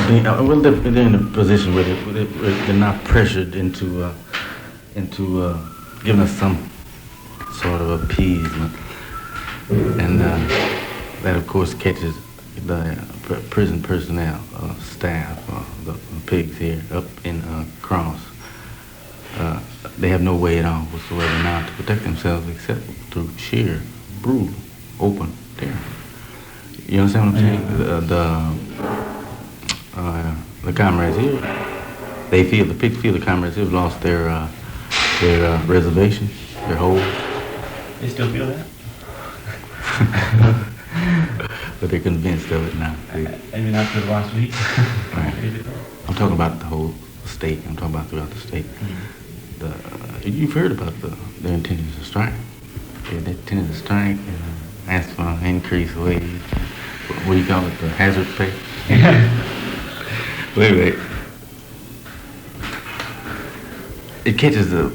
well, they're in a position where they're not pressured into giving us some sort of appeasement, and that of course catches the prison personnel, staff, the pigs here up in Cross. They have no way at all whatsoever now to protect themselves except through sheer, brutal, open terror. You understand what I'm saying? The comrades here, the pigs feel the comrades here have lost their reservation, their hold. They still feel that? But they're convinced of it now. Maybe not for the last week. Right. I'm talking about the whole state. I'm talking about throughout the state. You've heard about their intentions to strike. They intended to strike and ask for an increased wage. What do you call it? The hazard pay? Wait. It catches the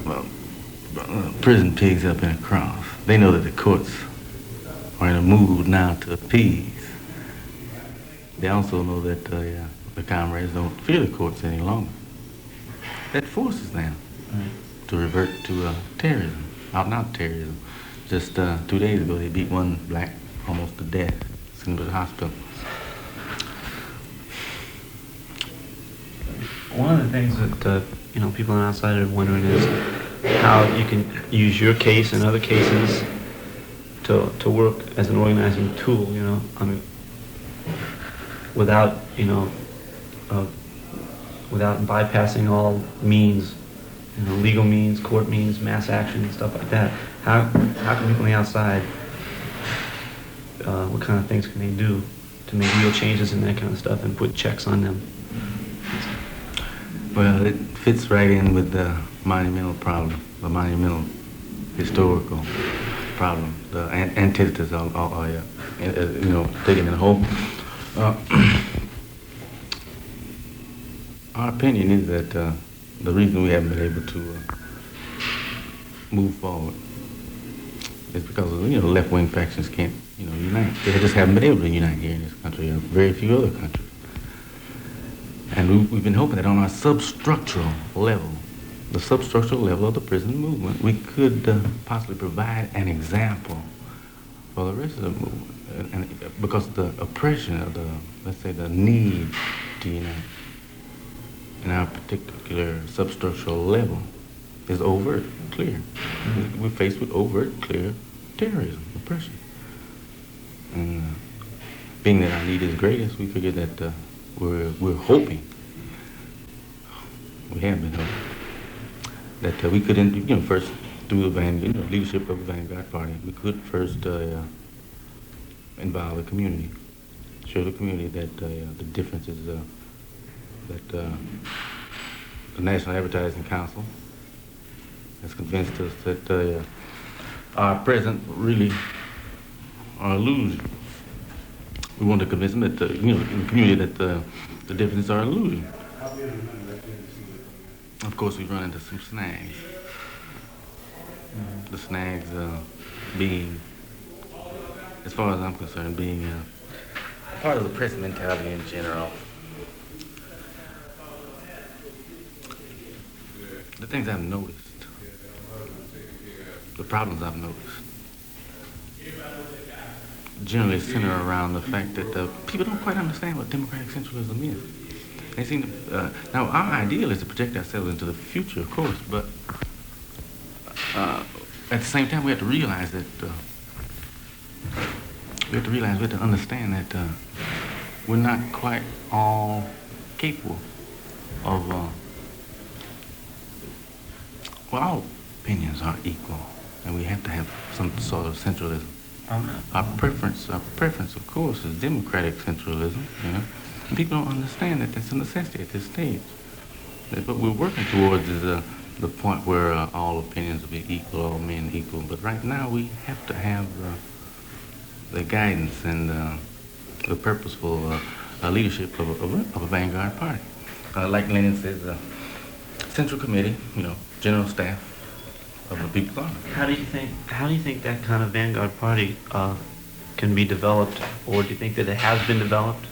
prison pigs up in a cross. They know that the courts are in a mood now to appease. They also know that the comrades don't fear the courts any longer. That forces them to revert to terrorism, out-and-out terrorism. Just 2 days ago, they beat one black almost to death, sent him to the hospital. One of the things that people on the outside are wondering is how you can use your case and other cases to work as an organizing tool. I mean, without without bypassing all means, legal means, court means, mass action, and stuff like that. How can people on the outside, what kind of things can they do to make real changes in that kind of stuff and put checks on them? Well, it fits right in with the monumental problem, the monumental historical problem, the antithesis, taken in a whole. Our opinion is that the reason we haven't been able to move forward is because the left-wing factions can't, unite. They just haven't been able to unite here in this country, and very few other countries. And we've been hoping that on our substructural level, the substructural level of the prison movement, we could possibly provide an example for the rest of the movement. And because the oppression of the need to unite in our particular substructural level is overt, clear. We're faced with overt, clear terrorism, oppression. And being that our need is greatest, we figured that we're hoping, we have been hoping, that we could, first through the leadership of the Vanguard Party, we could first involve the community, show the community that the differences that the National Advertising Council has convinced us that our present really are illusion. We want to convince them that in the community that the differences are illusion. Of course, we run into some snags. The snags being, as far as I'm concerned, being part of the press mentality in general. The things I've noticed, the problems I've noticed, generally center around the fact that people don't quite understand what democratic centralism is. They seem to, now our ideal is to project ourselves into the future, of course, but at the same time we have to realize that, we have to understand that we're not quite all capable of, all opinions are equal, and we have to have some sort of centralism. Our preference, of course, is democratic centralism, And people don't understand that that's a necessity at this stage. That what we're working towards is the point where all opinions will be equal, all men equal. But right now we have to have the guidance and the purposeful leadership of a vanguard party. Like Lenin says, Central Committee, General Staff of the People's Army. How do you think that kind of vanguard party can be developed, or do you think that it has been developed?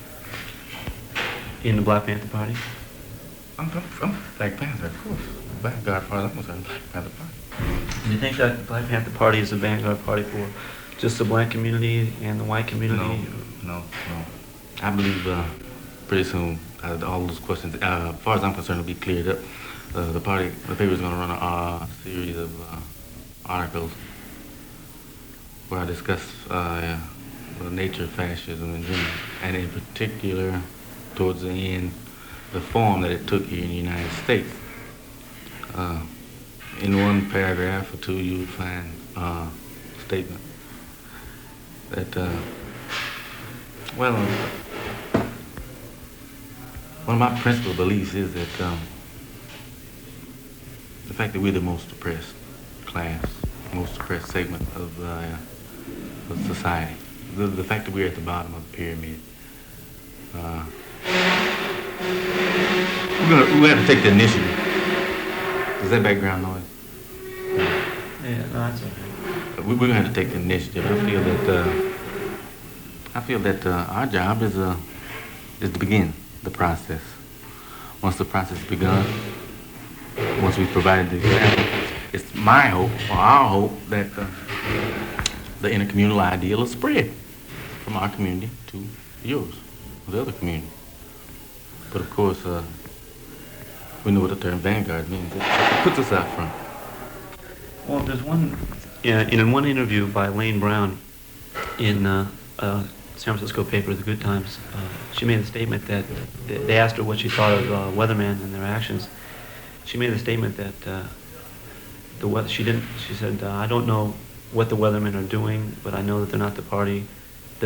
in the Black Panther Party? I'm Black Panther, of course. Vanguard Party, I'm concerned Black Panther Party. Do you think that the Black Panther Party is a vanguard party for just the black community and the white community? No. I believe pretty soon all those questions, as far as I'm concerned, will be cleared up. The paper is going to run a series of articles where I discuss the nature of fascism in general, and in particular, towards the end, the form that it took here in the United States. In one paragraph or two, you would find a statement that, one of my principal beliefs is that the fact that we're the most oppressed class, most oppressed segment of society, the fact that we're at the bottom of the pyramid, we have to take the initiative. Is that background noise? Yeah, no, that's okay. We're going to have to take the initiative. I feel that our job is to begin the process. Once the process is begun, once we've provided the example, it's my hope, or our hope, that the intercommunal ideal will spread from our community to yours, the other community. But of course, we know what the term vanguard means. It puts us out front. Well, there's one, in one interview by Lane Brown in San Francisco paper, The Good Times, she made a statement that they asked her what she thought of weathermen and their actions. She made a statement that she said, I don't know what the weathermen are doing, but I know that they're not the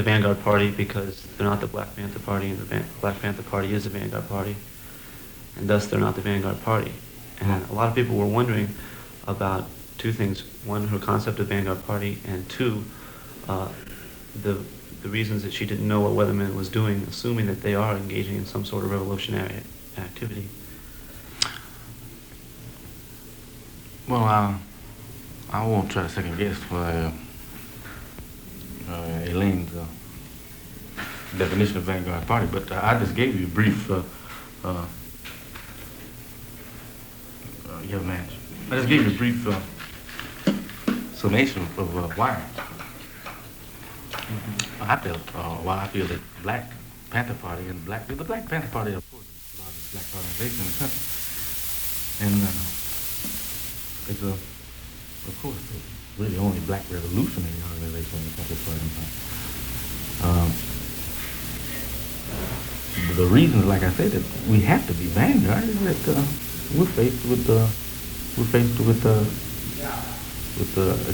vanguard party, because they're not the Black Panther Party, and the Black Panther Party is the vanguard party, and thus they're not the vanguard party. And a lot of people were wondering about two things: one, her concept of vanguard party, and two, the reasons that she didn't know what weathermen was doing, assuming that they are engaging in some sort of revolutionary activity. Well, I won't try to second guess Elaine's definition of vanguard party, but I just gave you a brief. I just gave you a brief summation of why. I feel why I feel that Black Panther Party and the Black Panther Party, of course, is the largest black organization in the country, and it's of course, really only black revolutionary organization in the country for time. The reasons, like I said, that we have to be vanguard is that we're faced with a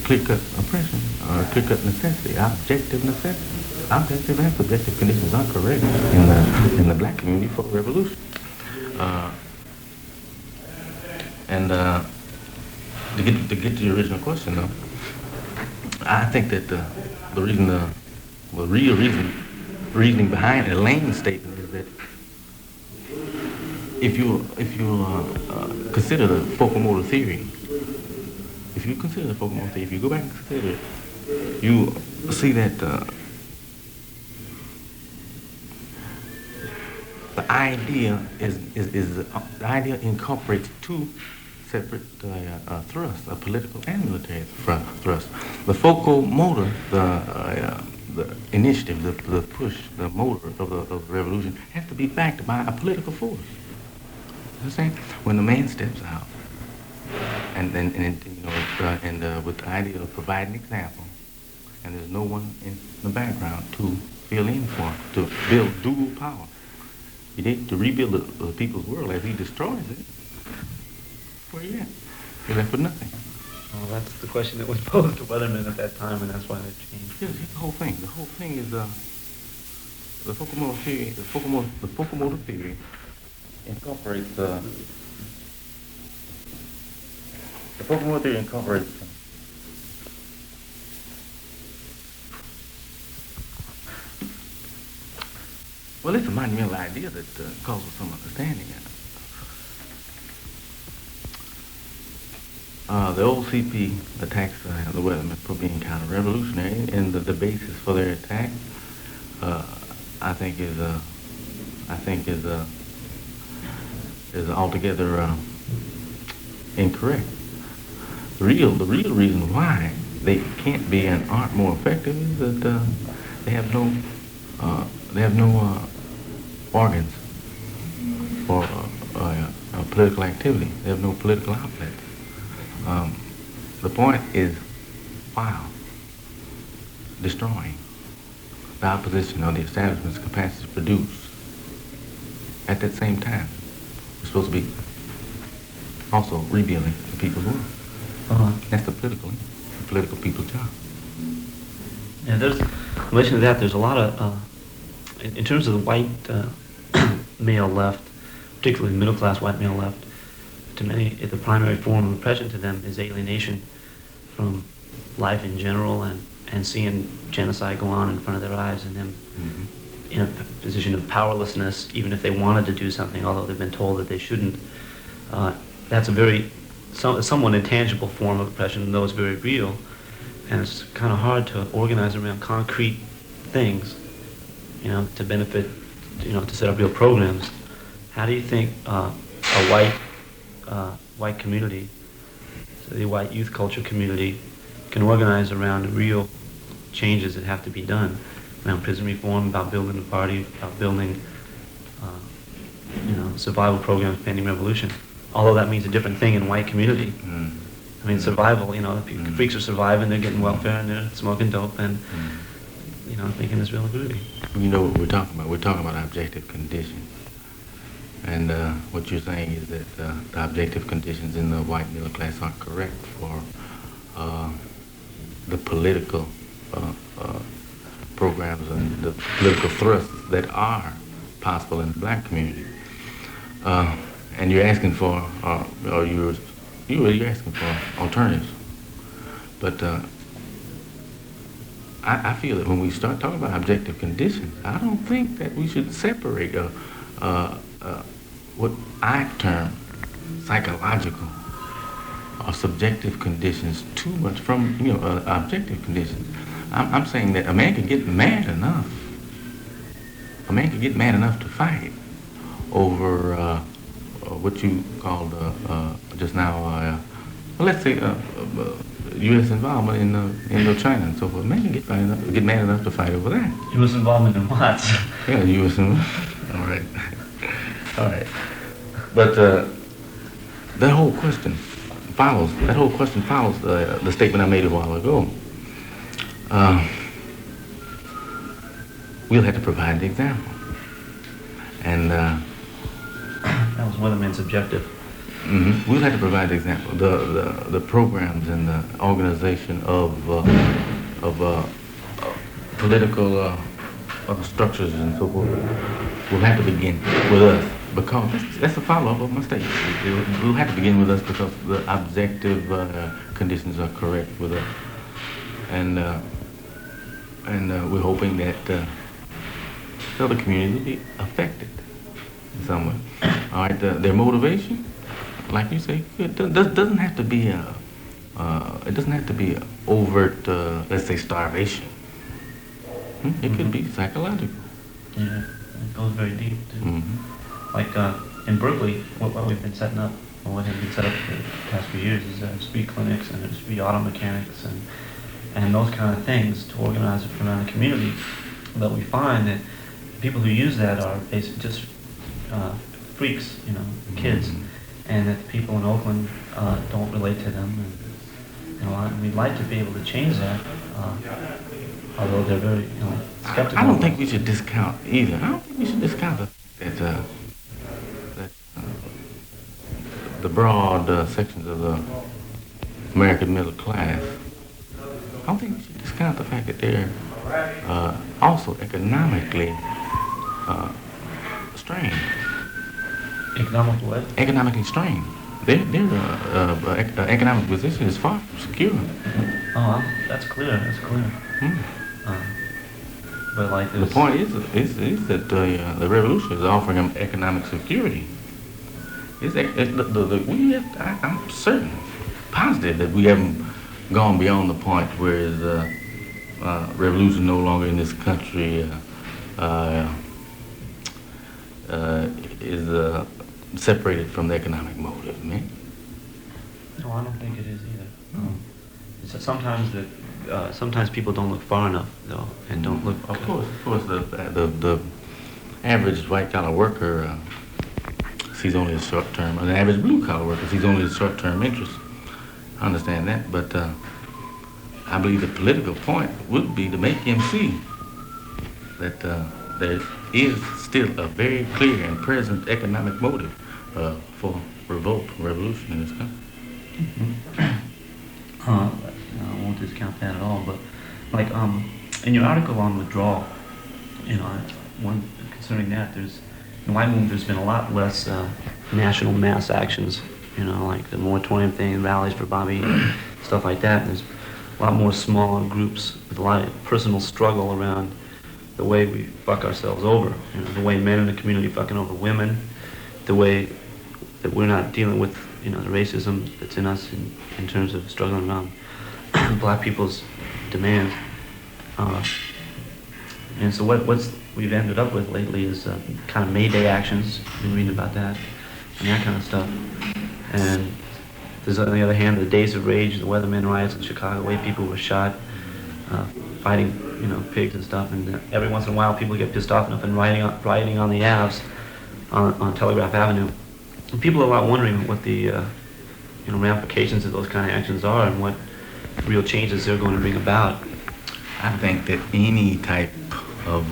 clear-cut oppression, clear-cut necessity, objective necessity. Objective and subjective conditions are correct in the black community for revolution. To get to your original question, though, I think that the real reasoning behind Elaine's statement is that if you consider the focal theory, if you go back and consider it, you see that the idea the idea incorporates two separate thrusts, a political and military thrust. The focal motor, the initiative, the push, the motor of the revolution has to be backed by a political force. You understand? When the man steps out, and with the idea of providing example, and there's no one in the background to fill in for, to build dual power. You need to rebuild the people's world as he destroys it. Where you at? You're left with nothing. Well, that's the question that was posed to Weatherman at that time, and that's why they changed. Here's the whole thing. The whole thing is the focal motor theory. The focal motor theory incorporates the focal motor theory incorporates well, it's a monumental idea that calls for some understanding. The old CP attacks the Weathermen for being counter-revolutionary, and the basis for their attack, I think, is I think is altogether incorrect. The real reason why they can't be and aren't more effective is that they have no organs for political activity. They have no political outlets. The point is, while destroying the opposition or the establishment's capacity to produce, at that same time, we're supposed to be also rebuilding the people's world. That's the political people's job. Yeah, in relation to that, there's a lot of, in terms of the white male left, particularly middle-class white male left, to many, the primary form of oppression to them is alienation from life in general and seeing genocide go on in front of their eyes and them in a position of powerlessness, even if they wanted to do something, although they've been told that they shouldn't. That's a very, somewhat intangible form of oppression, though it's very real, and it's kind of hard to organize around concrete things, to benefit, to set up real programs. How do you think a white community, so the white youth culture community, can organize around real changes that have to be done around prison reform, about building a party, about building, survival programs pending revolution? Although that means a different thing in white community. I mean, survival, freaks are surviving, they're getting welfare and they're smoking dope and, thinking it's real groovy. You know what we're talking about? We're talking about objective conditions. And what you're saying is that the objective conditions in the white middle class aren't correct for the political programs and the political thrusts that are possible in the black community. And you're asking for, or you're asking for alternatives. But I feel that when we start talking about objective conditions, I don't think that we should separate what I term psychological or subjective conditions too much from objective conditions. I'm saying that a man can get mad enough. A man can get mad enough to fight over what you called just now, let's say U.S. involvement in Indochina and so forth. A man can get mad enough to fight over that. U.S. involvement in what? Yeah, U.S. involvement. All right. All right. But that whole question follows the statement I made a while ago. We'll have to provide the example. And that was Weatherman's objective. We'll have to provide the example. The programs and the organization of political structures and so forth will have to begin with us, because that's a follow-up of my statement. We'll have to begin with us because the objective conditions are correct with us, and we're hoping that the other community will be affected in some way. All right, their motivation, like you say, it doesn't have to be a overt, let's say, starvation. It could be psychological. Yeah, it goes very deep too. Like in Berkeley, what we've been setting up, or what has been set up for the past few years, is street clinics and street auto mechanics and those kind of things to organize it around the community. But we find that people who use that are basically just freaks, kids, and that the people in Oakland don't relate to them. And we'd like to be able to change that, although they're very skeptical. I don't think we should discount either. I don't think we should discount that the broad sections of the American middle class. I don't think we should discount the fact that they're also economically strained. Economical what? Economically strained. Their economic position is far from secure. Oh, that's clear. That's clear. But like the point is that the revolution is offering them economic security. I'm certain, positive that we haven't gone beyond the point where the revolution no longer in this country is separated from the economic motive, man. No, I don't think it is either. It's that sometimes people don't look far enough, though, and don't look. Of course, the average white collar worker sees only a short term, or the average blue collar worker sees only a short term interest. I understand that, but I believe the political point would be to make him see that there is still a very clear and present economic motive for revolt, revolution in this country. I won't discount that at all, but like in your article on withdrawal, one concerning that, in the white movement, there's been a lot less national mass actions, like the moratorium thing, rallies for Bobby, stuff like that. There's a lot more smaller groups with a lot of personal struggle around the way we fuck ourselves over, the way men in the community fucking over women, the way that we're not dealing with, the racism that's in us in terms of struggling around black people's demands. And so what we've ended up with lately is kind of May Day actions. I've been reading about that and that kind of stuff. And there's, on the other hand, the Days of Rage, the Weathermen riots in Chicago, the way people were shot, fighting, pigs and stuff. And every once in a while, people get pissed off enough and rioting on the Aves on Telegraph Avenue. And people are a lot wondering what the ramifications of those kind of actions are and what real changes they're going to bring about. I think that any type of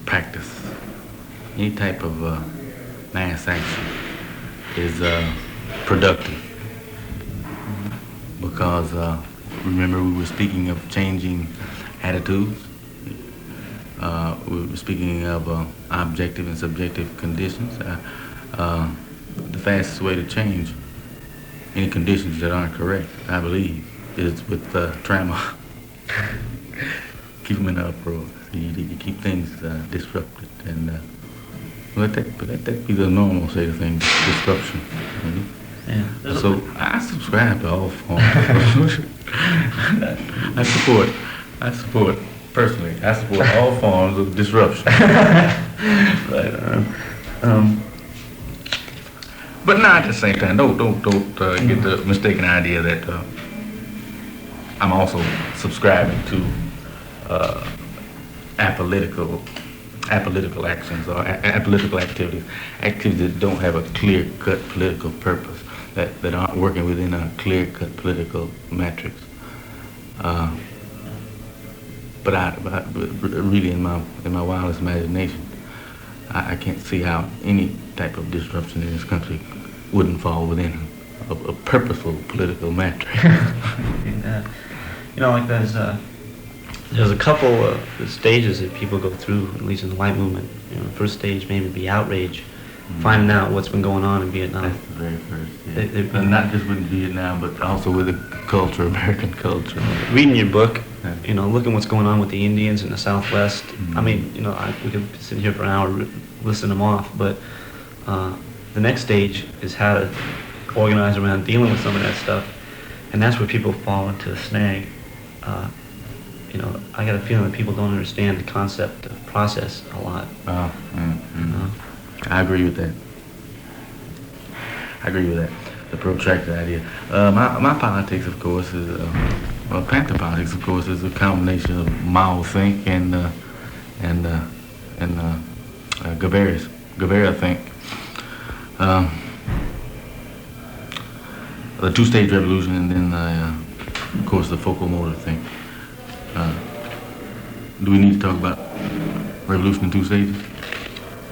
practice, any type of mass action is productive, because remember, we were speaking of changing attitudes. We were speaking of objective and subjective conditions. The fastest way to change any conditions that aren't correct, I believe, is with trauma. Keep them in uproar. You keep things disrupted, and let that be the normal state of things, disruption. Yeah. So I subscribe to all forms of I support all forms of disruption. Right. But not at the same time. Don't get the mistaken idea that I'm also subscribing to apolitical actions or apolitical activities that don't have a clear-cut political purpose, that aren't working within a clear-cut political matrix. But really, in my wildest imagination, I can't see how any type of disruption in this country wouldn't fall within a purposeful political matrix. Like there's a couple of stages that people go through, at least in the white movement. The first stage may be outrage, finding out what's been going on in Vietnam. That's the very first. Yeah. But not just with Vietnam, but also with the culture, American culture. Reading your book, looking what's going on with the Indians in the Southwest. I mean, we could sit here for an hour listing them off, but the next stage is how to organize around dealing with some of that stuff, and that's where people fall into a snag. I got a feeling that people don't understand the concept of process a lot. I agree with that. The protracted idea. My politics, of course, is Panther politics, of course, is a combination of Mao think and Guevara think. The two-stage revolution, and then, of course, the focal motor thing. Do we need to talk about revolution in two stages?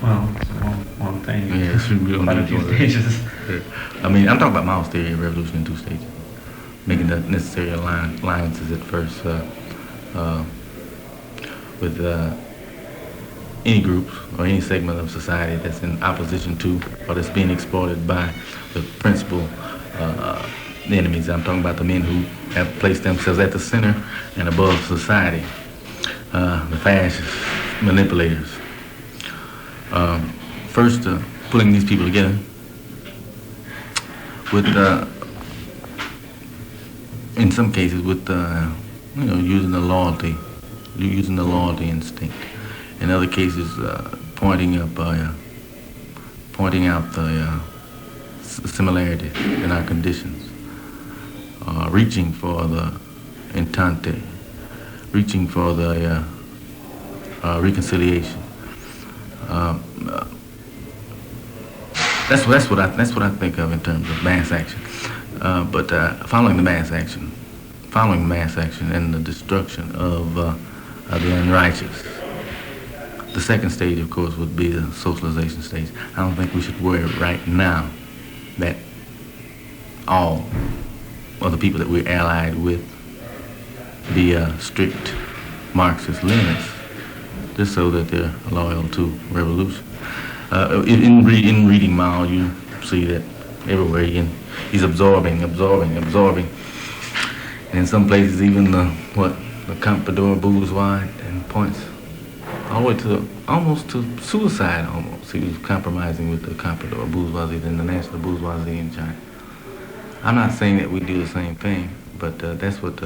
Well, it's a long thing. Yeah, we don't need two stages. Yeah. I mean, I'm talking about Mao's theory of revolution in two stages, making the necessary alliances at first with any group or any segment of society that's in opposition to or that's being exploited by the principal enemies. I'm talking about the men who have placed themselves at the center and above society, the fascist manipulators. First, pulling these people together with, in some cases, with using the loyalty using the loyalty instinct. In other cases, pointing out the similarity in our conditions, reaching for the entente, reaching for the reconciliation. That's what I think of in terms of mass action. But following the mass action and the destruction of the unrighteous. The second stage, of course, would be the socialization stage. I don't think we should worry right now that all of the people that we're allied with be strict Marxist-Leninists, just so that they're loyal to revolution. In reading Mao, you see that everywhere he's absorbing. And in some places, even the comprador bourgeois, and points all the way to almost to suicide. Almost, he was compromising with the comprador bourgeoisie, the international bourgeoisie in China. I'm not saying that we do the same thing, but that's what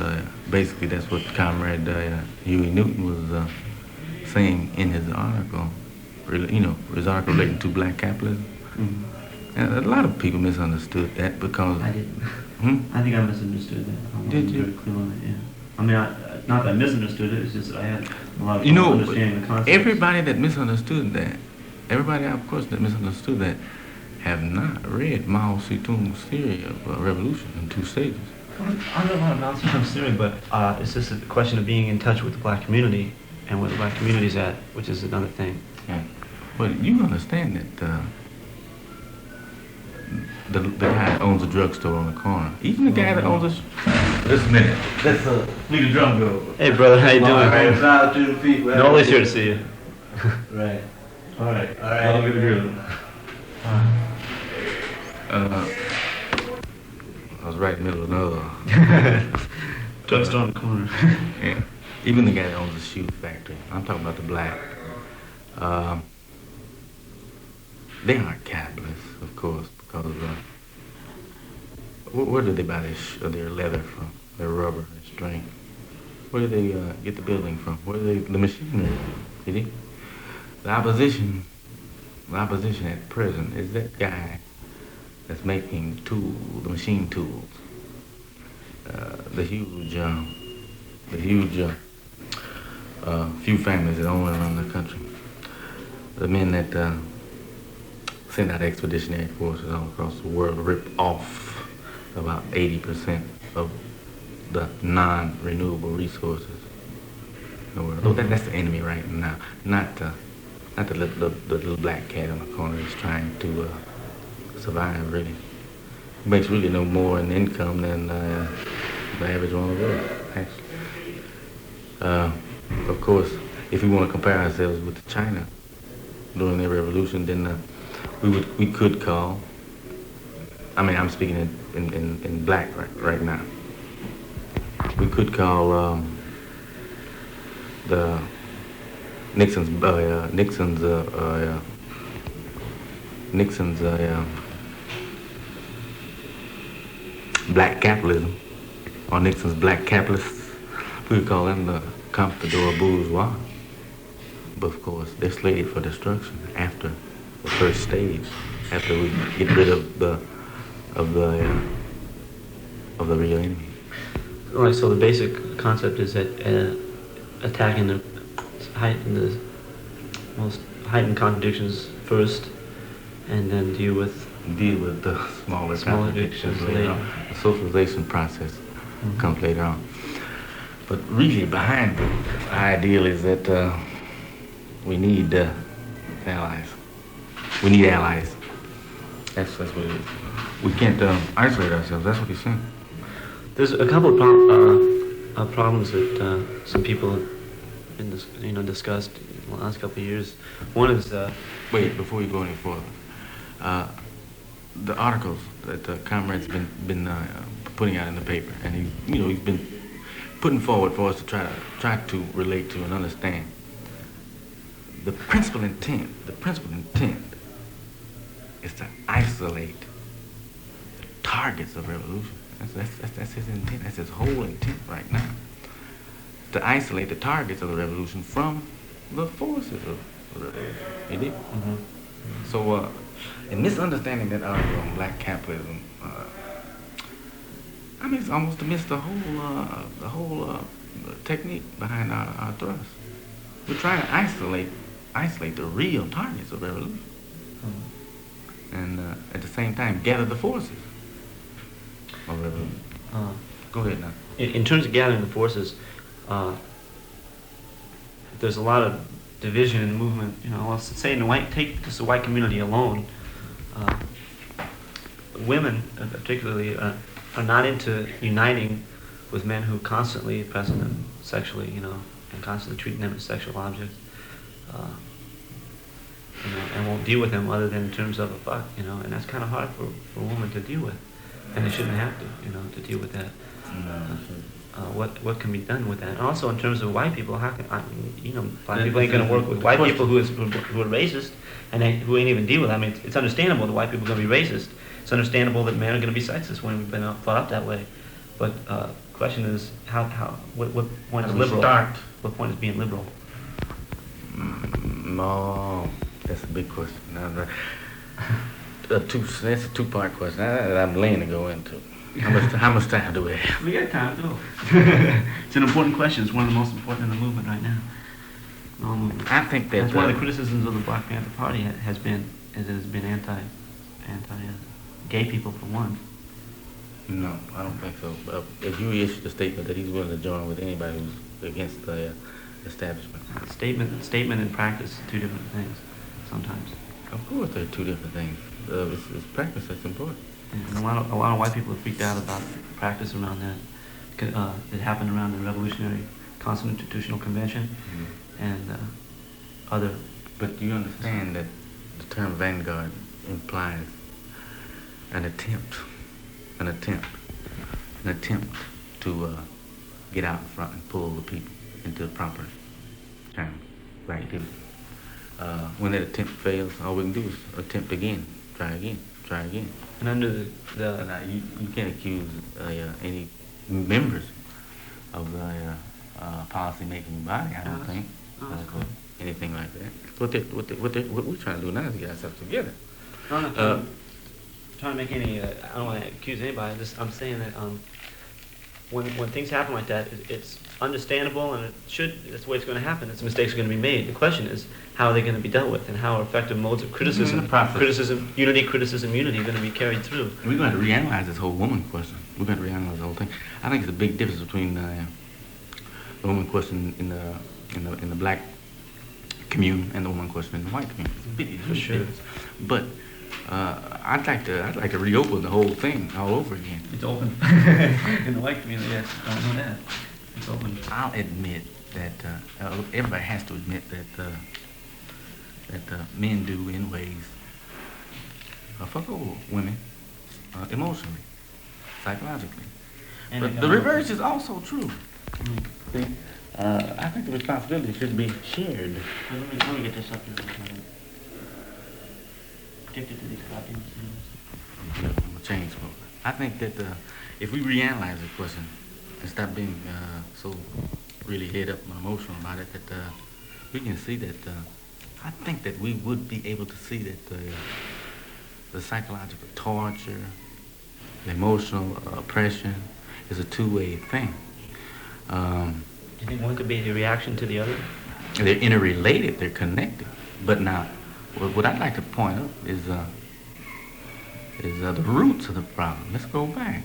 basically that's what Comrade Huey Newton was saying in his article. His article relating to black capitalism. Mm-hmm. And a lot of people misunderstood that because I didn't. I think I misunderstood that. Did you? Very clear on it, yeah. I mean, not that I misunderstood it. It's just that I had a lot of trouble understanding the concept. Everybody that misunderstood that, have not read Mao Zedong's theory of revolution in 2 stages. I know a lot about Mao Zedong's theory, but it's just a question of being in touch with the black community and where the black community's at, which is another thing. Yeah. But you understand that the guy that owns a drugstore on the corner, even the guy that owns a... Just a minute. Let's leave the drum go. Hey, brother, how you doing? All right, it's not 2 feet. Nobody's here to see you. Right. All right. I'll give it a I was right in the middle of another. Drugstore on the corner. Yeah. Even the guy that owns a shoe factory. I'm talking about the black. They aren't capitalists, of course, because where do they buy their leather from, their rubber, their string? Where do they get the building from? Where do they the machinery? See? The opposition at present is that guy that's making the machine tools, the huge few families that own around the country, the men that send out expeditionary forces all across the world to rip off about 80% of the non-renewable resources in the world. That's the enemy right now, not the little black cat on the corner that's trying to survive, really. He makes really no more in income than the average one of the world, actually. Of course, if we want to compare ourselves with China during their revolution, then we could call, I'm speaking in black right now. We could call the Nixon's black capitalism, or Nixon's black capitalists. We could call them the comprador bourgeois. But of course, they're slated for destruction after the first stage, after we get rid of the real enemy. All right. So the basic concept is that attacking the most heightened contradictions first, and then deal with the smaller contradictions later on. The socialization process comes later on. But really, behind the ideal is that we need allies. We need allies. That's what it is. We can't isolate ourselves. That's what he's saying. There's a couple of problems that some people have been discussed in the last couple of years. One is wait, before you go any further, the articles that the comrade's been putting out in the paper, and he's been putting forward for us to try to relate to and understand. The principal intent is to isolate the targets of revolution. That's his intent. That's his whole intent right now. to isolate the targets of the revolution from the forces of the revolution. You dig? Mm-hmm. So, in misunderstanding that article on black capitalism, I mean, it's almost to miss the whole technique behind our thrust. We're trying to isolate the real targets of revolution, and at the same time gather the forces of revolution. Go ahead now. In terms of gathering the forces, there's a lot of division in the movement. You know, let's say take just the white community alone. Women, particularly, are not into uniting with men who constantly press them sexually, you know, and constantly treating them as sexual objects, you know, and won't deal with them other than in terms of a fuck, you know, and that's kind of hard for a woman to deal with, and they shouldn't have to, you know, to deal with that. What can be done with that? And also in terms of white people, how can you know, black people ain't gonna work with white people who are racist and who ain't even deal with it. I mean, it's understandable that white people are gonna be racist. It's understandable that men are gonna be sexist when we've been thought up that way. But question is, what point is liberal? What point is being liberal? No, that's a big question. That's a two-part question that I'm laying to go into. How much time do we have? We got time, though. It's an important question. It's one of the most important in the movement right now. I think that's one of the criticisms of the Black Panther Party has been anti gay people for one. No, I don't think so. If you issued a statement that he's willing to join with anybody who's against the establishment. Statement and practice are two different things sometimes. Of course they're two different things. It's practice that's important. And a lot of white people are freaked out about practice around that. It happened around the Revolutionary Constitutional Convention and other. But you understand that the term vanguard implies an attempt to get out front and pull the people into the proper channel, right? When that attempt fails, all we can do is attempt again, try again. And under you can't accuse any members of the policy-making body, I don't think, anything like that. What we're trying to do now is get ourselves together. I'm not trying to make any. I don't want to accuse anybody. I'm saying that when things happen like that, it's understandable, and that's the way it's going to happen. It's mistakes are going to be made. The question is, how are they going to be dealt with, and how are effective modes of criticism, unity, are going to be carried through? We're going to reanalyze this whole woman question. We're going to reanalyze the whole thing. I think it's a big difference between the woman question in the black community and the woman question in the white community. For sure. But I'd like to reopen the whole thing all over again. It's open in the white community. Yes, don't know that. It's open. I'll admit that everybody has to admit that men do in ways fuck over women emotionally, psychologically. And but the reverse is also true. See, I think the responsibility should be shared. Let me get this up here. Addicted to these goddamn things. I'm a chain smoker. I think that if we reanalyze the question and stop being so really head up and emotional about it, that we can see that I think that we would be able to see that the psychological torture, the emotional oppression is a two-way thing. Do you think one could be the reaction to the other? They're interrelated, they're connected. But now, what I'd like to point out is the roots of the problem. Let's go back.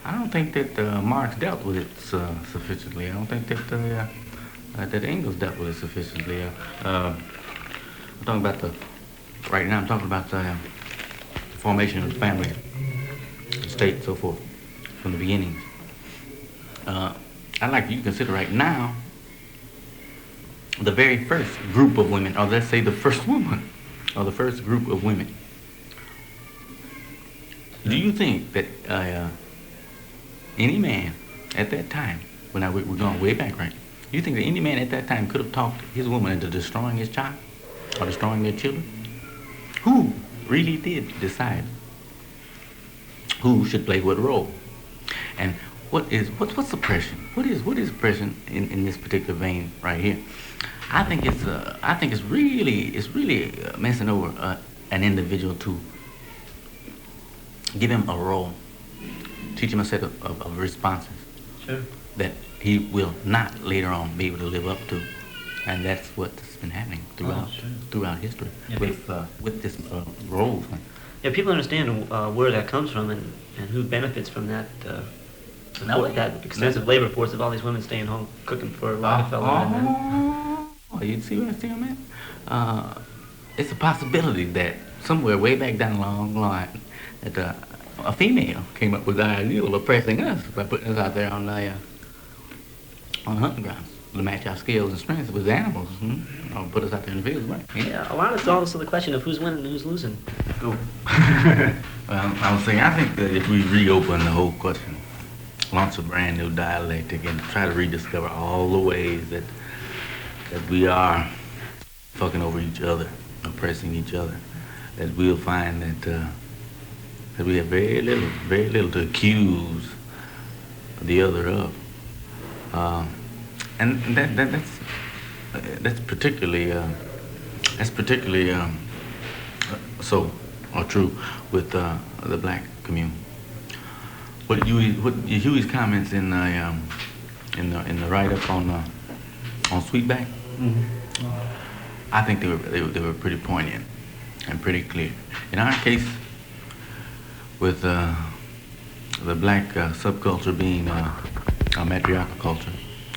I don't think that Marx dealt with it sufficiently. I don't think that that Engels dealt with it sufficiently. I'm talking about right now I'm talking about the formation of the family, the state, so forth, from the beginnings. I'd like you to consider right now the very first group of women, or let's say the first woman, or the first group of women. Do you think that any man at that time, we're going way back, right? Do you think that any man at that time could have talked his woman into destroying his child or destroying their children? Who really did decide who should play what role? And what's oppression? What is oppression in this particular vein right here? I think it's really messing over an individual to give him a role, teach him a set of responses Sure. that he will not later on be able to live up to, and that's what's been happening throughout history Yeah, with this role. Yeah, people understand where that comes from and who benefits from that. That extensive labor force of all these women staying home cooking for Rockefeller and then. Oh, you see what I'm saying, man? It's a possibility that somewhere way back down the long line that a female came up with the idea of oppressing us by putting us out there on hunting grounds to match our skills and strengths with animals. Or put us out there in the fields, right? Yeah, a lot of it's also the question of who's winning and who's losing. Well, I was saying, I think that if we reopen the whole question, launch a brand new dialectic and try to rediscover all the ways that we are fucking over each other, oppressing each other, that we'll find that we have very little to accuse the other of, and that's particularly so or true with the black community. What Huey's comments in the write-up on Sweetback, I think they were pretty poignant and pretty clear. In our case, with the black subculture being a matriarchal culture,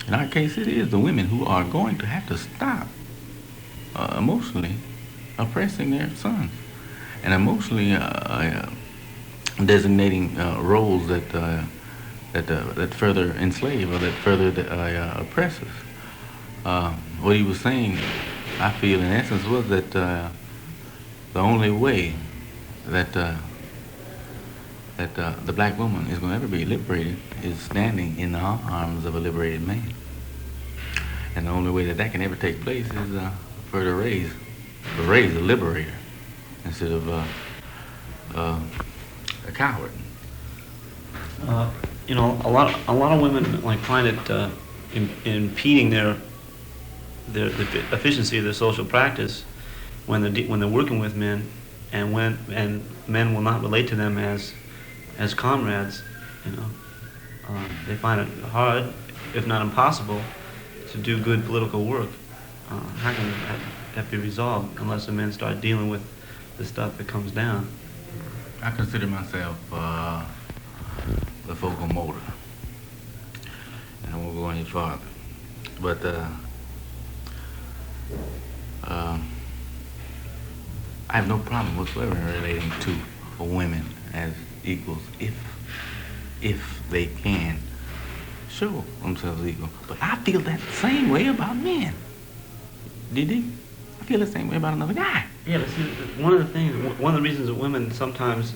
in our case it is the women who are going to have to stop emotionally oppressing their sons and emotionally designating roles that further enslave or that further oppress us. What he was saying, I feel, in essence, was that the only way that the black woman is going to ever be liberated is standing in the arms of a liberated man. And the only way that can ever take place is for to raise a liberator instead of a coward. A lot of women like find it impeding the efficiency of their social practice when they're working with men, and men will not relate to them as comrades. They find it hard, if not impossible, to do good political work. How can that be resolved unless the men start dealing with the stuff that comes down? I consider myself the focal motor. And I won't go any farther. But I have no problem whatsoever in relating to women as equals if they can show themselves equal. But I feel that same way about men. Did you? I feel the same way about another guy. Yeah, but see, one of the reasons that women sometimes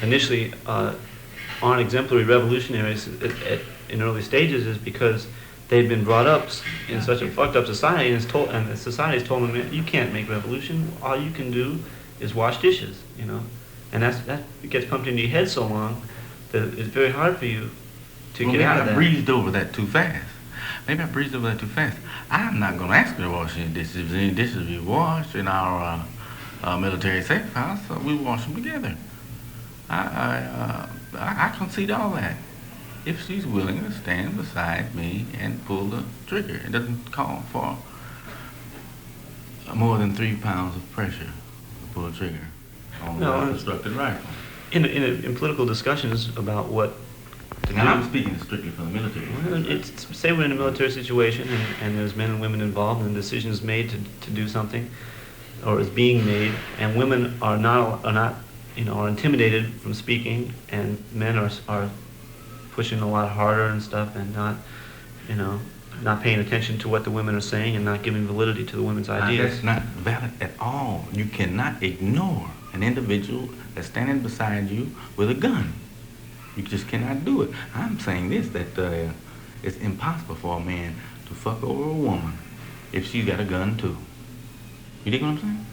initially aren't exemplary revolutionaries in early stages is because they've been brought up in such a fucked up society, and the society's told them, you can't make revolution. All you can do is wash dishes, and that gets pumped into your head so long that it's very hard for you to get out of that. I breezed over that too fast. Maybe I breezed over that too fast. I'm not going to ask her to wash any dishes. If any dishes we wash in our military safe house, we wash them together. I concede all that. If she's willing to stand beside me and pull the trigger. It doesn't call for more than 3 pounds of pressure to pull a trigger on a constructed rifle. In political discussions about what to do. And I'm speaking strictly from the military. Well, say we're in a military situation and there's men and women involved and decisions made to do something, or is being made, and women are intimidated from speaking, and men are pushing a lot harder and stuff, and not paying attention to what the women are saying and not giving validity to the women's ideas. That's not valid at all. You cannot ignore an individual that's standing beside you with a gun. You just cannot do it. I'm saying this, that it's impossible for a man to fuck over a woman if she's got a gun too. You dig what I'm saying?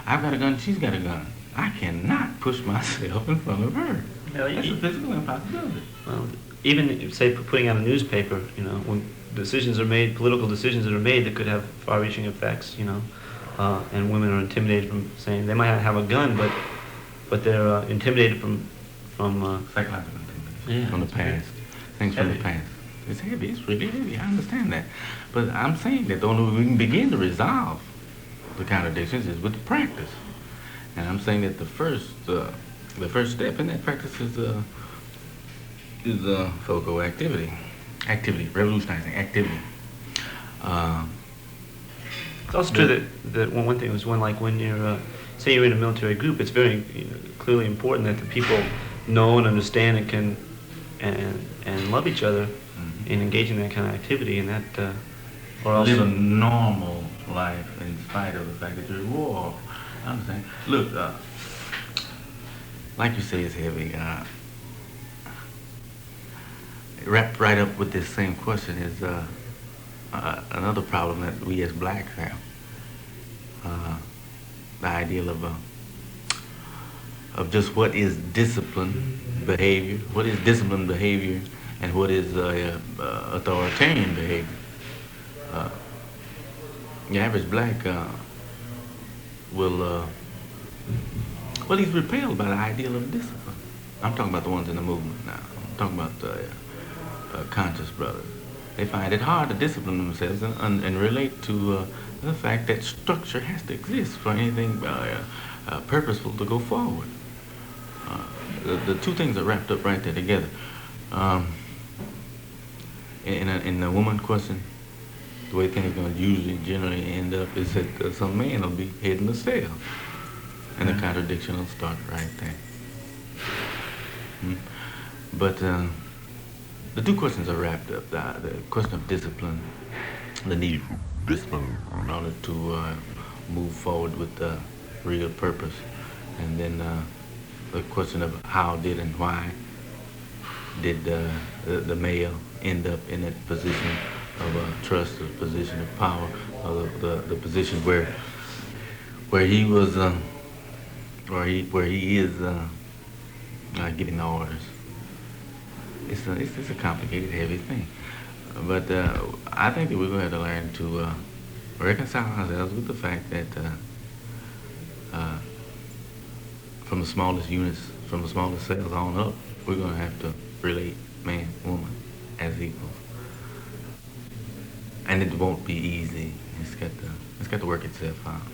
I've got a gun, she's got a gun. I cannot push myself in front of her. That's a physical impossibility. Well, even say putting out a newspaper, when decisions are made, political decisions that are made that could have far-reaching effects, and women are intimidated from saying they might have a gun, but they're intimidated from Psychological intimidation from the past. Things from the past. It's heavy. It's really heavy. I understand that, but I'm saying that the only way we can begin to resolve the contradictions is with practice. And I'm saying that the first step in that practice is focal activity, revolutionizing activity. It's also true that one thing was when you're say you're in a military group, it's very clearly important that the people know and understand and can and love each other in engaging in that kind of activity, and that or else live a normal life in spite of the fact that you're at war. I understand. Look, like you say, it's heavy. Wrapped right up with this same question is another problem that we as blacks have. The ideal of just what is disciplined behavior, and what is authoritarian behavior. The average black well, he's repelled by the ideal of discipline. I'm talking about the ones in the movement now. I'm talking about the conscious brothers. They find it hard to discipline themselves and relate to the fact that structure has to exist for anything purposeful to go forward. The two things are wrapped up right there together. In the woman question, the way things are going to usually generally end up is that some man will be heading the cell, and the contradiction will start right there. But the two questions are wrapped up. The question of discipline, the need for discipline in order to move forward with the real purpose, and then the question of how did and why did the male end up in that position of trust, the position of power, or the position where he was, where he is giving orders. It's a complicated, heavy thing, but I think that we're going to have to learn to reconcile ourselves with the fact that from the smallest units, from the smallest cells on up, we're going to have to relate man, woman as equals. And it won't be easy. It's got to work itself out.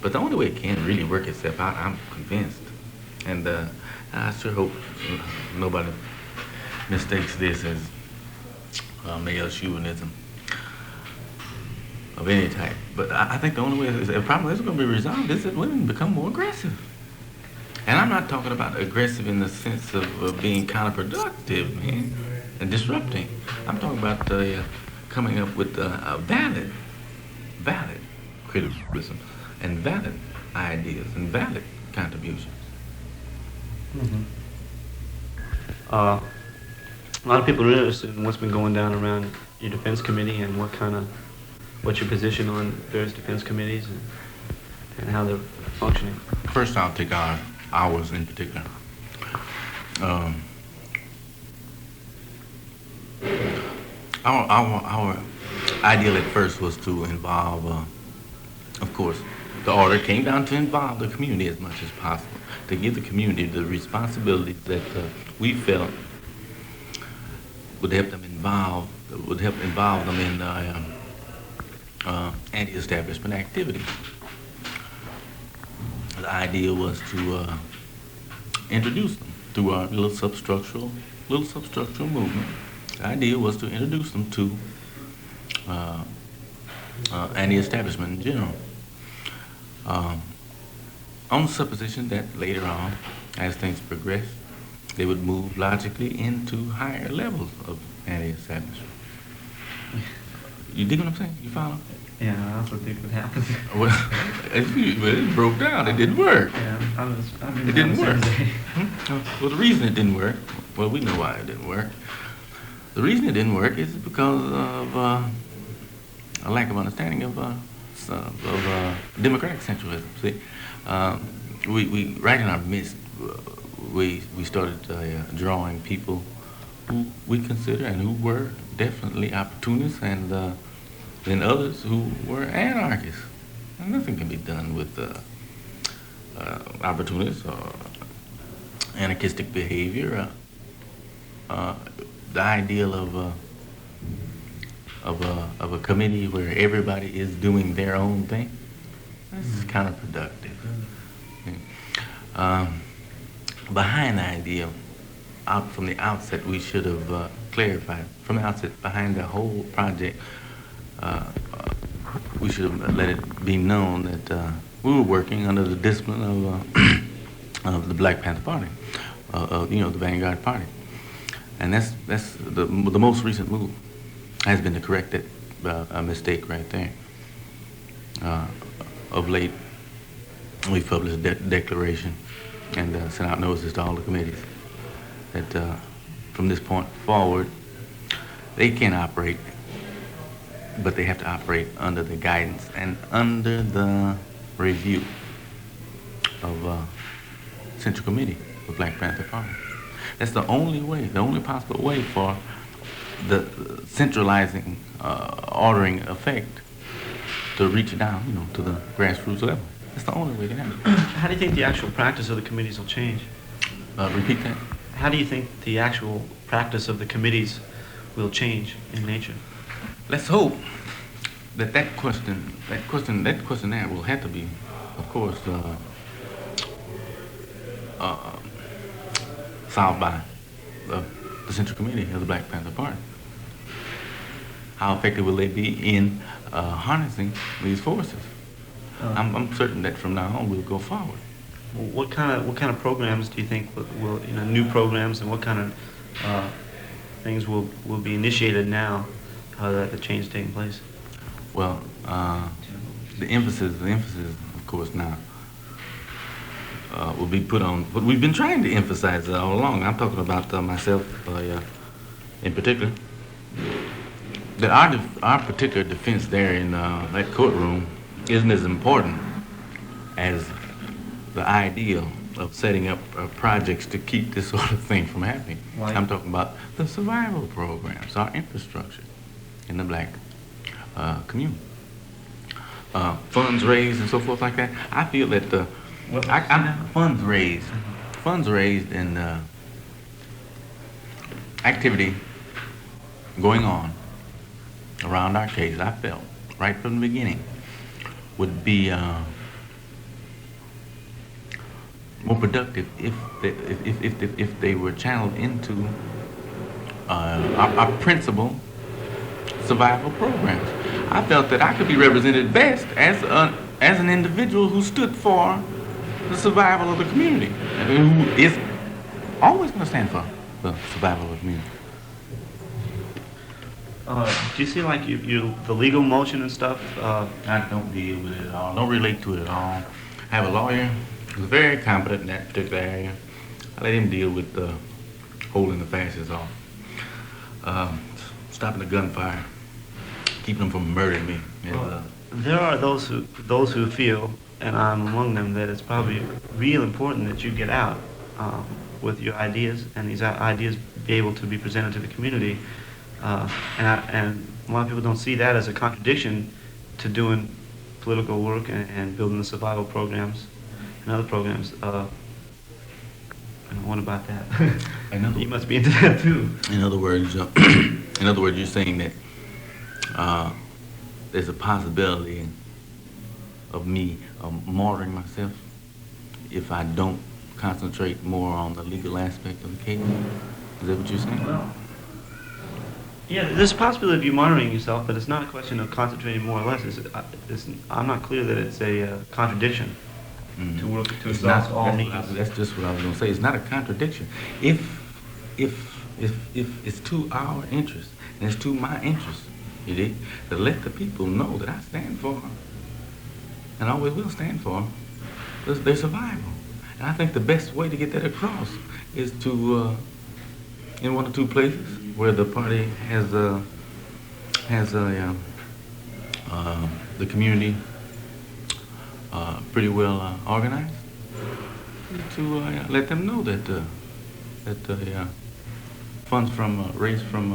But the only way it can really work itself out, I'm convinced, and I sure hope nobody mistakes this as male chauvinism of any type. But I think the only way the problem is going to be resolved is that women become more aggressive. And I'm not talking about aggressive in the sense of being counterproductive, man, and disrupting. I'm talking about coming up with valid criticism and valid ideas and valid contributions. A lot of people are interested in what's been going down around your defense committee and what's your position on various defense committees and how they're functioning. First, I'll take ours in particular. Our ideal at first was to involve, of course, the order came down to involve the community as much as possible, to give the community the responsibilities that we felt would help involve them in anti-establishment activities. The idea was to introduce them through our little substructural movement. The idea was to introduce them to anti-establishment in general, on the supposition that later on, as things progressed, they would move logically into higher levels of anti-establishment. You dig what I'm saying? You follow? Yeah, I also think what happened. Well, it broke down. It didn't work. Yeah, It didn't work. Well, the reason it didn't work, well, we know why it didn't work. The reason it didn't work is because of a lack of understanding of democratic centralism. See, we right in our midst, we started drawing people who we consider and who were definitely opportunists, and then others who were anarchists. And nothing can be done with opportunists or anarchistic behavior. The ideal of a committee where everybody is doing their own thing, this is counterproductive. Behind the idea, out from the outset, we should have clarified from the outset behind the whole project. We should have let it be known that we were working under the discipline of the Black Panther Party, the Vanguard Party, and that's the most recent move has been to correct that mistake right there. Of late, we've published a declaration and sent out notices to all the committees that from this point forward, they can operate, but they have to operate under the guidance and under the review of Central Committee of Black Panther Party. That's the only way, the only possible way for the centralizing, ordering effect to reach down, to the grassroots level. That's the only way to happen. How do you think the actual practice of the committees will change? Repeat that. How do you think the actual practice of the committees will change in nature? Let's hope that questionnaire will have to be, of course, solved by the Central Committee of the Black Panther Party. How effective will they be in harnessing these forces? I'm certain that from now on we'll go forward. What kind of programs do you think will new programs, and what kind of things will be initiated now that the change is taking place? Well, the emphasis, of course, now will be put on what we've been trying to emphasize all along. I'm talking about myself in particular. That our particular defense there in that courtroom isn't as important as the ideal of setting up projects to keep this sort of thing from happening. Right. I'm talking about the survival programs, our infrastructure in the black community. Funds raised and so forth like that. I feel that funds raised and activity going on around our case, I felt right from the beginning would be more productive if they were channeled into our principal survival programs. I felt that I could be represented best as an individual who stood for the survival of the community, and who is always going to stand for the survival of the community. Do you see like the legal motion and stuff? I don't deal with it at all. Don't relate to it at all. I have a lawyer who's very competent in that particular area. I let him deal with holding the fascists off, stopping the gunfire, keeping them from murdering me. There are those who feel, and I'm among them, that it's probably real important that you get out with your ideas, and these ideas be able to be presented to the community. And a lot of people don't see that as a contradiction to doing political work and building the survival programs and other programs. And what about that? You must be into that too. In other words, you're saying that there's a possibility of me martyring myself if I don't concentrate more on the legal aspect of the case. Is that what you're saying? Well, yeah, there's a possibility of you monitoring yourself, but it's not a question of concentrating more or less. I'm not clear that it's a contradiction to work to exhaust all needs. That's just what I was going to say. It's not a contradiction. If it's to our interest and it's to my interest, to let the people know that I stand for, and always will stand for, their survival. And I think the best way to get that across is to, in one or two places where the party has the community pretty well organized, let them know that funds from raised from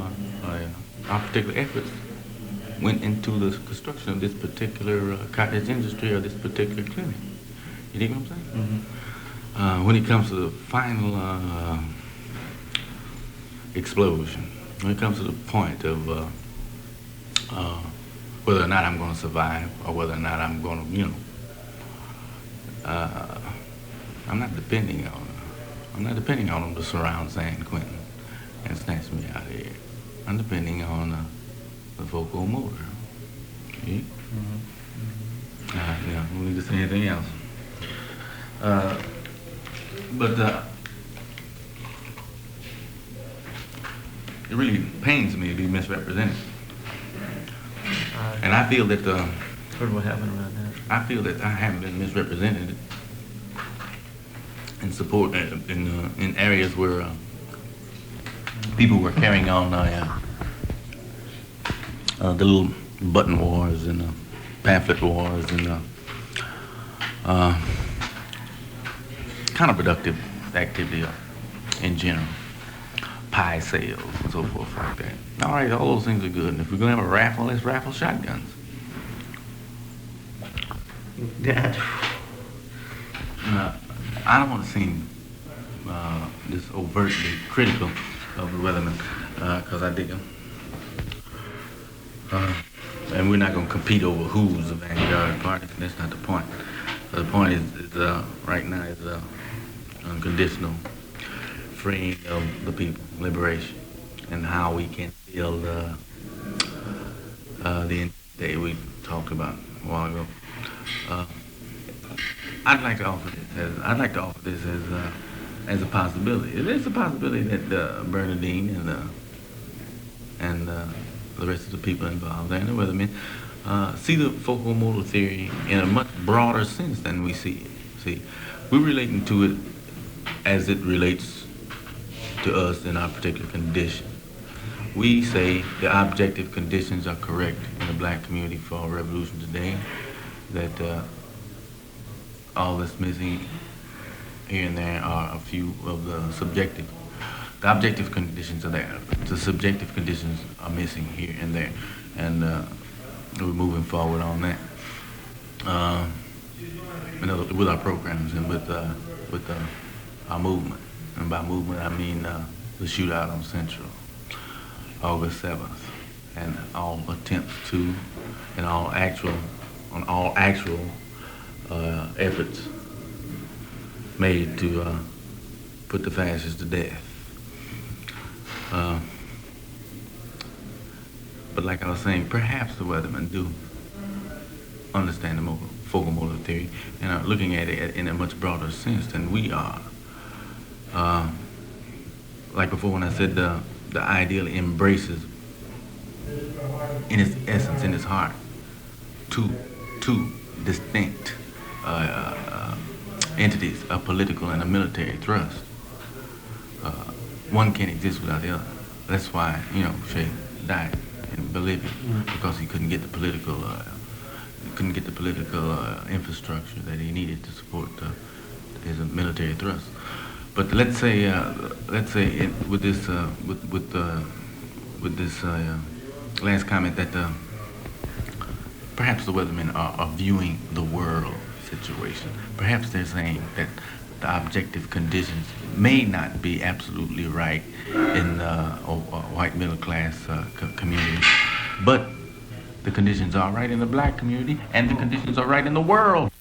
our particular efforts went into the construction of this particular cottage industry or this particular clinic. You dig what I'm saying? Mm-hmm. When it comes to the final explosion, when it comes to the point of whether or not I'm going to survive or whether or not I'm going to, I'm not depending on them to surround San Quentin and snatch me out of here. I'm depending on the vocal motor. See? Mm-hmm. Yeah, no need to say anything else. But it really pains me to be misrepresented. And I feel that Heard what happened around that. I feel that I haven't been misrepresented in support in areas where people were carrying on the little button wars and pamphlet wars and counterproductive activity in general, pie sales and so forth like that. All right, all those things are good. And if we're gonna have a raffle, let's raffle shotguns. Dad. I don't want to seem just overtly critical of the Weathermen, because I dig them. And we're not going to compete over who's the vanguard party. That's not the point. The point is right now is unconditional freeing of the people, liberation, and how we can build the day we talked about a while ago. I'd like to offer this as a possibility. It is a possibility that Bernadine and the rest of the people involved and the Weathermen see the focal motor theory in a much broader sense than we see it. See, we're relating to it as it relates to us in our particular condition. We say the objective conditions are correct in the black community for our revolution today, that all that's missing here and there are a few of the subjective. The objective conditions are there. The subjective conditions are missing here and there, and we're moving forward on that. With our programs and with our movement, and by movement I mean the shootout on Central, August 7th, and all attempts to, and all actual efforts made to put the fascists to death. But like I was saying, perhaps the Weathermen do understand the focal motor theory and are looking at it in a much broader sense than we are. Like before when I said the ideal embraces in its essence, in its heart, two distinct entities, a political and a military thrust. One can't exist without the other. That's why, Che died in Bolivia, because he couldn't get the political infrastructure that he needed to support his military thrust. But let's say with this last comment that perhaps the Weathermen are viewing the world situation. Perhaps they're saying that the objective conditions may not be absolutely right in a white middle class community, but the conditions are right in the black community, and the conditions are right in the world.